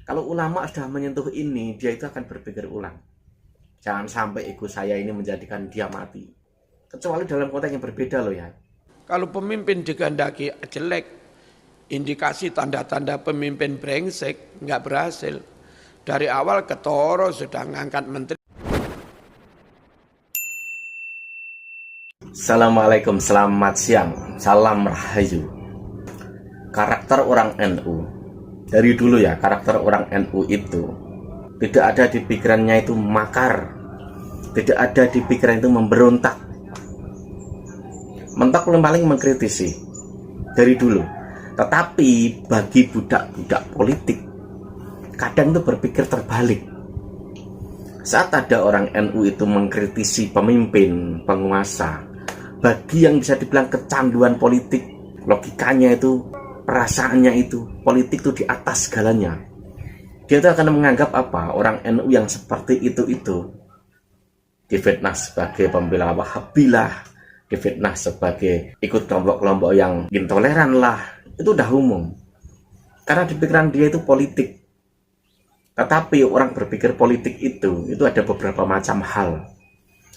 Kalau ulama sudah menyentuh ini, dia itu akan berpikir ulang. Jangan sampai ego saya ini menjadikan dia mati. Kecuali dalam konteks yang berbeda loh ya. Kalau pemimpin digandaki jelek, indikasi tanda-tanda pemimpin brengsek, nggak berhasil. Dari awal ketoro sudah ngangkat menteri. Assalamualaikum, selamat siang, salam rahayu. Karakter orang NU dari dulu ya, karakter orang NU itu tidak ada di pikirannya itu makar, tidak ada di pikiran itu memberontak. Mentok paling mengkritisi dari dulu. Tetapi bagi budak-budak politik kadang itu berpikir terbalik. Saat ada orang NU itu mengkritisi pemimpin, penguasa, bagi yang bisa dibilang kecanduan politik, logikanya itu, perasaannya itu, politik itu di atas segalanya. Dia itu akan menganggap apa? Orang NU yang seperti itu difitnah sebagai pembela Wahabilah, difitnah sebagai ikut kelompok-kelompok yang intoleran lah. Itu udah umum. Karena di pikiran dia itu politik. Tetapi orang berpikir politik itu ada beberapa macam hal.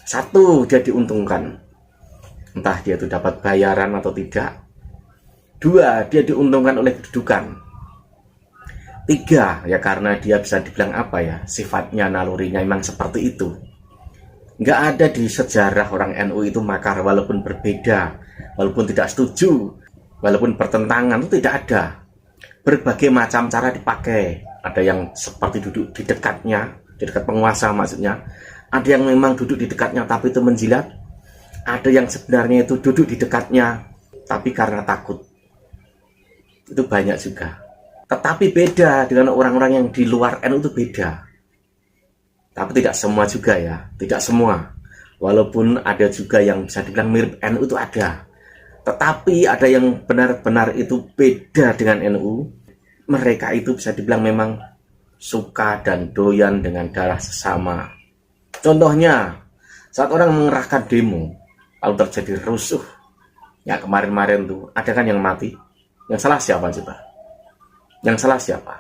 Satu, dia diuntungkan. Entah dia itu dapat bayaran atau tidak. Dua, dia diuntungkan oleh kedudukan. Tiga, ya karena dia bisa dibilang apa ya, sifatnya, nalurinya memang seperti itu. Nggak ada di sejarah orang NU itu makar, walaupun berbeda, walaupun tidak setuju, walaupun bertentangan, itu tidak ada. Berbagai macam cara dipakai. Ada yang seperti duduk di dekatnya, di dekat penguasa maksudnya. Ada yang memang duduk di dekatnya tapi itu menjilat. Ada yang sebenarnya itu duduk di dekatnya tapi karena takut. Itu banyak juga. Tetapi beda dengan orang-orang yang di luar NU itu beda. Tapi tidak semua juga ya, tidak semua. Walaupun ada juga yang bisa dibilang mirip NU itu ada. Tetapi ada yang benar-benar itu beda dengan NU. Mereka itu bisa dibilang memang suka dan doyan dengan darah sesama. Contohnya, saat orang mengerahkan demo, lalu terjadi rusuh. Ya kemarin-kemarin tuh, ada kan yang mati. Yang salah siapa coba? Yang salah siapa?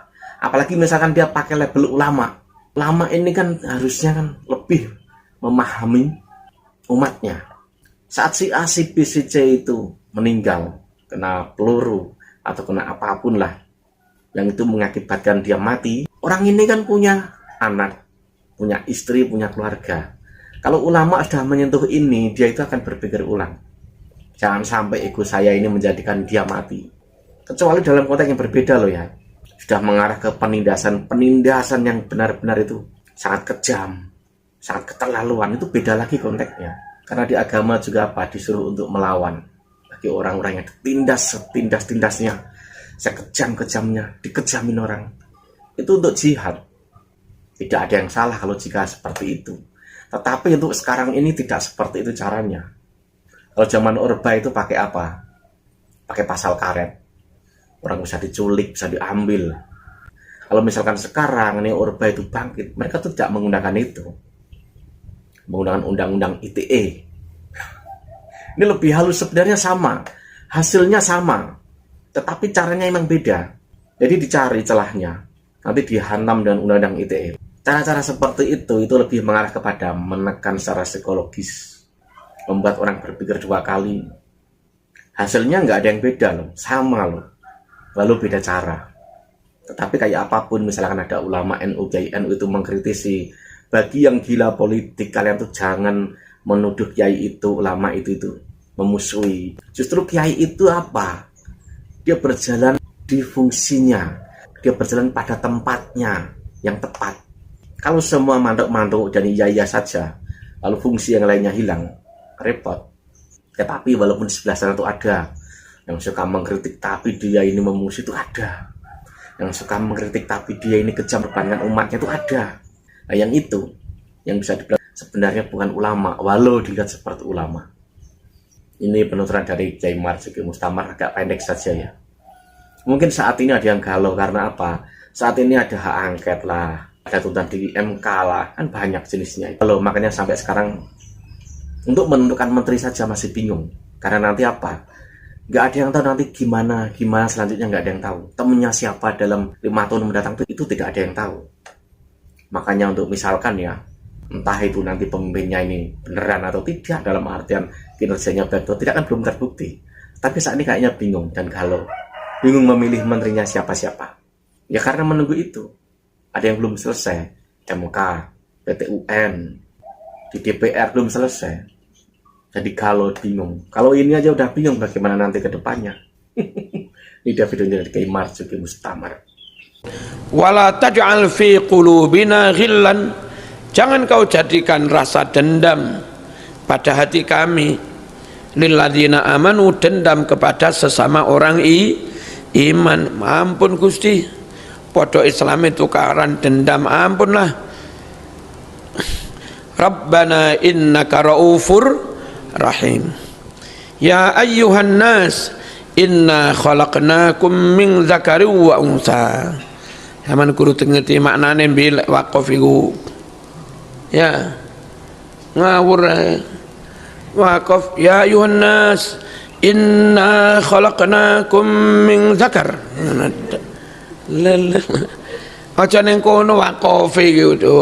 Apalagi misalkan dia pakai label ulama. Ulama ini kan harusnya kan lebih memahami umatnya. Saat si A, si B, si C itu meninggal, kena peluru, atau kena apapun lah, yang itu mengakibatkan dia mati. Orang ini kan punya anak, punya istri, punya keluarga. Kalau ulama sudah menyentuh ini, dia itu akan berpikir ulang. Jangan sampai ego saya ini menjadikan dia mati. Kecuali dalam konteks yang berbeda loh ya. Sudah mengarah ke penindasan yang benar-benar itu sangat kejam, sangat keterlaluan. Itu beda lagi konteksnya. Karena di agama juga apa? Disuruh untuk melawan. Bagi orang-orang yang ditindas setindas-tindasnya, sekejam-kejamnya, dikejamin orang. Itu untuk jihad. Tidak ada yang salah kalau jika seperti itu. Tetapi untuk sekarang ini tidak seperti itu caranya. Kalau zaman Orba itu pakai apa? Pakai pasal karet. Orang bisa diculik, bisa diambil. Kalau misalkan sekarang ini Orba itu bangkit, mereka tidak menggunakan itu. Menggunakan undang-undang ITE. Ini lebih halus, sebenarnya sama. Hasilnya sama. Tetapi caranya memang beda. Jadi dicari celahnya. Nanti dihantam dengan undang-undang ITE. Cara-cara seperti itu lebih mengarah kepada menekan secara psikologis. Membuat orang berpikir dua kali. Hasilnya nggak ada yang beda loh. Sama loh. Lalu beda cara. Tetapi kayak apapun, misalkan ada ulama NU, Kiai NU itu mengkritisi. Bagi yang gila politik, kalian tuh jangan menuduh Kiai itu, ulama itu memusuhi. Justru Kiai itu apa? Dia berjalan di fungsinya, dia berjalan pada tempatnya yang tepat. Kalau semua manduk-manduk dan iya-iya saja, lalu fungsi yang lainnya hilang, repot. Tetapi walaupun sebelah sana itu ada yang suka mengkritik tapi dia ini memusuhi, itu ada. Yang suka mengkritik tapi dia ini kejam dengan umatnya, itu ada. Nah yang itu, yang bisa dibilang sebenarnya bukan ulama, walau dilihat seperti ulama. Ini penuturan dari Kiai Marzuki Mustamar, agak pendek saja ya. Mungkin saat ini ada yang galau karena apa? Saat ini ada hak angket lah, ada tuntutan di MK lah, kan banyak jenisnya. Kalau makanya sampai sekarang untuk menentukan menteri saja masih bingung. Karena nanti apa? Nggak ada yang tahu nanti gimana selanjutnya, nggak ada yang tahu. Temennya siapa dalam 5 tahun mendatang itu tidak ada yang tahu. Makanya untuk misalkan ya, entah itu nanti pemimpinnya ini beneran atau tidak, dalam artian kinerjanya baik atau tidak kan belum terbukti. Tapi saat ini kayaknya bingung dan galau. Bingung memilih menterinya siapa-siapa. Ya karena menunggu itu. Ada yang belum selesai. MK, PT-UN, di DPR belum selesai. Jadi kalau bingung, kalau ini aja udah bingung bagaimana nanti ke depannya. Ini dia videonya dari Kiai Marzuki Mustamar. Wala taj'al fi qulubina ghillan, jangan kau jadikan rasa dendam pada hati kami, lilladzina amanu, dendam kepada sesama orang iman. Ampun Gusti, podo Islam itu tukaran dendam, ampunlah. Rabbana innaka raufur rahim. Ya ayyuhan nas, inna khalaqnakum min dzakari wa unsa. Zaman guru ngerti maknane bil waqaf iku. Ya. Ngawur waqaf, ya ayyuhan nas, inna khalaqnakum min dzakar. Aja ning kono waqaf iku to.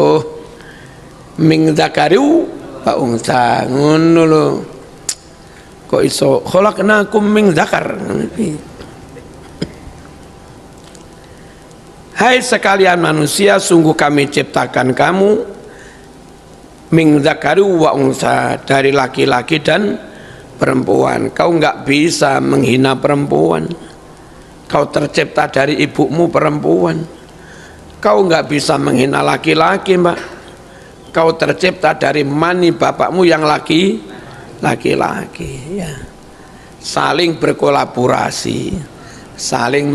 Min dzakari wa unsa, ngono lho. Kok iso khalaqnakum min dzakar. Hai sekalian manusia, sungguh kami ciptakan kamu min dzakari wa unsa, dari laki-laki dan perempuan. Kau enggak bisa menghina perempuan. Kau tercipta dari ibumu perempuan. Kau enggak bisa menghina laki-laki, Mbak. Kau tercipta dari mani bapakmu yang laki-laki, ya. Saling berkolaborasi, saling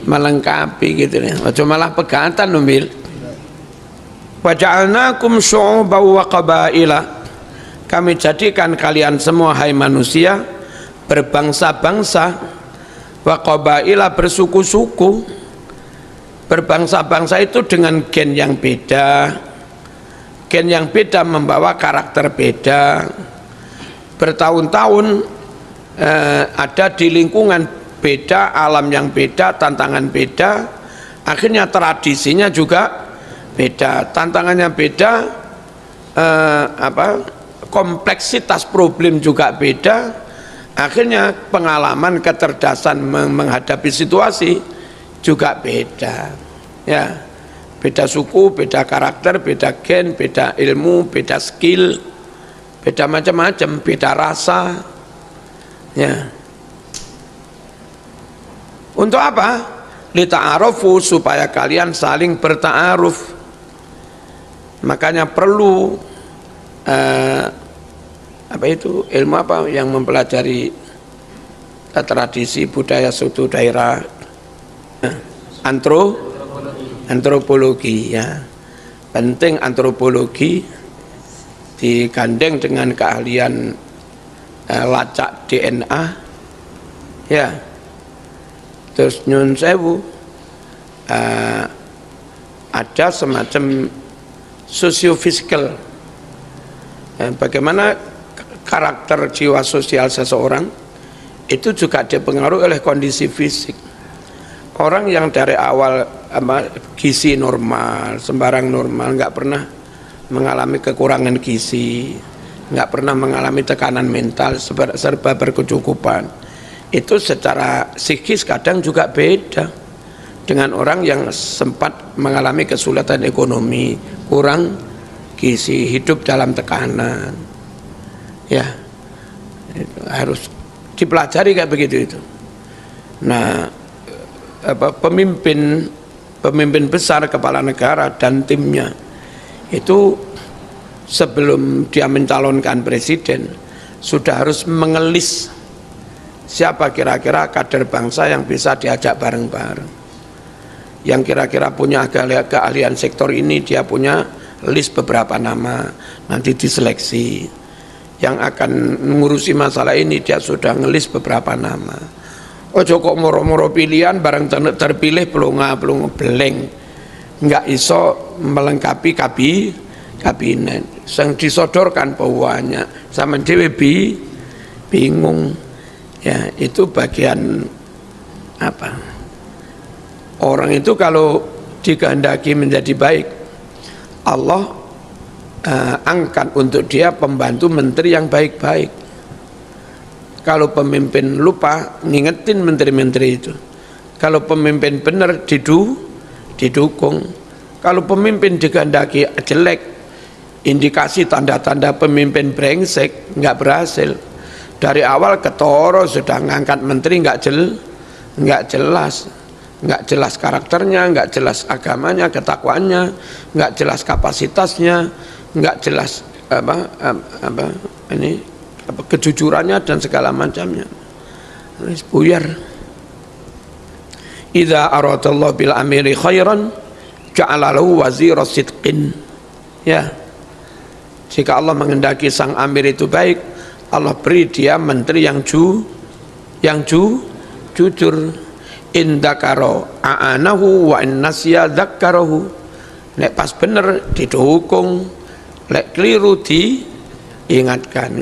melengkapi gitu ya. Cuma malah pegatan numbil. Wa ja'alnakum syu'uban wa qabaila, kami jadikan kalian semua hai manusia berbangsa-bangsa, wa qabaila, bersuku-suku. Berbangsa-bangsa itu dengan gen yang beda. Gen yang beda membawa karakter beda. Bertahun-tahun ada di lingkungan beda, alam yang beda, tantangan beda, akhirnya tradisinya juga beda, tantangannya beda, kompleksitas problem juga beda, akhirnya pengalaman kecerdasan menghadapi situasi juga beda, ya. Beda suku, beda karakter, beda gen, beda ilmu, beda skill, beda macam-macam, beda rasa, ya. Untuk apa? Lita'arufu, supaya kalian saling berta'aruf. Makanya perlu ilmu apa yang mempelajari tradisi budaya suatu daerah, antropologi, ya. Penting antropologi digandeng dengan keahlian lacak DNA, ya. Terus nyun sewu ada semacam sosiofisikal, bagaimana karakter jiwa sosial seseorang itu juga dipengaruhi oleh kondisi fisik. Orang yang dari awal gizi normal, sembarang normal, nggak pernah mengalami kekurangan gizi, nggak pernah mengalami tekanan mental, serba berkecukupan, itu secara psikis kadang juga beda dengan orang yang sempat mengalami kesulitan ekonomi, kurang gizi, hidup dalam tekanan, ya. Itu harus dipelajari kayak begitu itu. Nah, pemimpin besar, kepala negara dan timnya itu sebelum dia mencalonkan presiden sudah harus mengelis siapa kira-kira kader bangsa yang bisa diajak bareng-bareng, yang kira-kira punya keahlian sektor ini. Dia punya list beberapa nama, nanti diseleksi. Yang akan mengurusi masalah ini dia sudah ngelis beberapa nama. Ojo kok moro-moro pilihan barang terpilih pelunga beleng, nggak iso melengkapi kabinet. Yang disodorkan bawaannya sama dewe bingung, Ya, itu bagian apa? Orang itu kalau dikehendaki menjadi baik, Allah angkat untuk dia pembantu menteri yang baik-baik. Kalau pemimpin lupa, ngingetin menteri-menteri itu. Kalau pemimpin benar, didukung. Kalau pemimpin dikehendaki jelek, indikasi tanda-tanda pemimpin brengsek, nggak berhasil. Dari awal ketoro sudah ngangkat menteri nggak jelas karakternya, nggak jelas agamanya, ketakwaannya, nggak jelas kapasitasnya, nggak jelas kejujurannya dan segala macamnya. Buyar. Idza aradallahu bil amiri khairan ja'ala lahu wazira sidqin. Ya. Jika Allah menghendaki sang amir itu baik, Allah beri dia menteri yang jujur. In dzakara a'anahu wa in nasya dzakkarahu. Nek pas bener didukung, lek keliru diingatkan.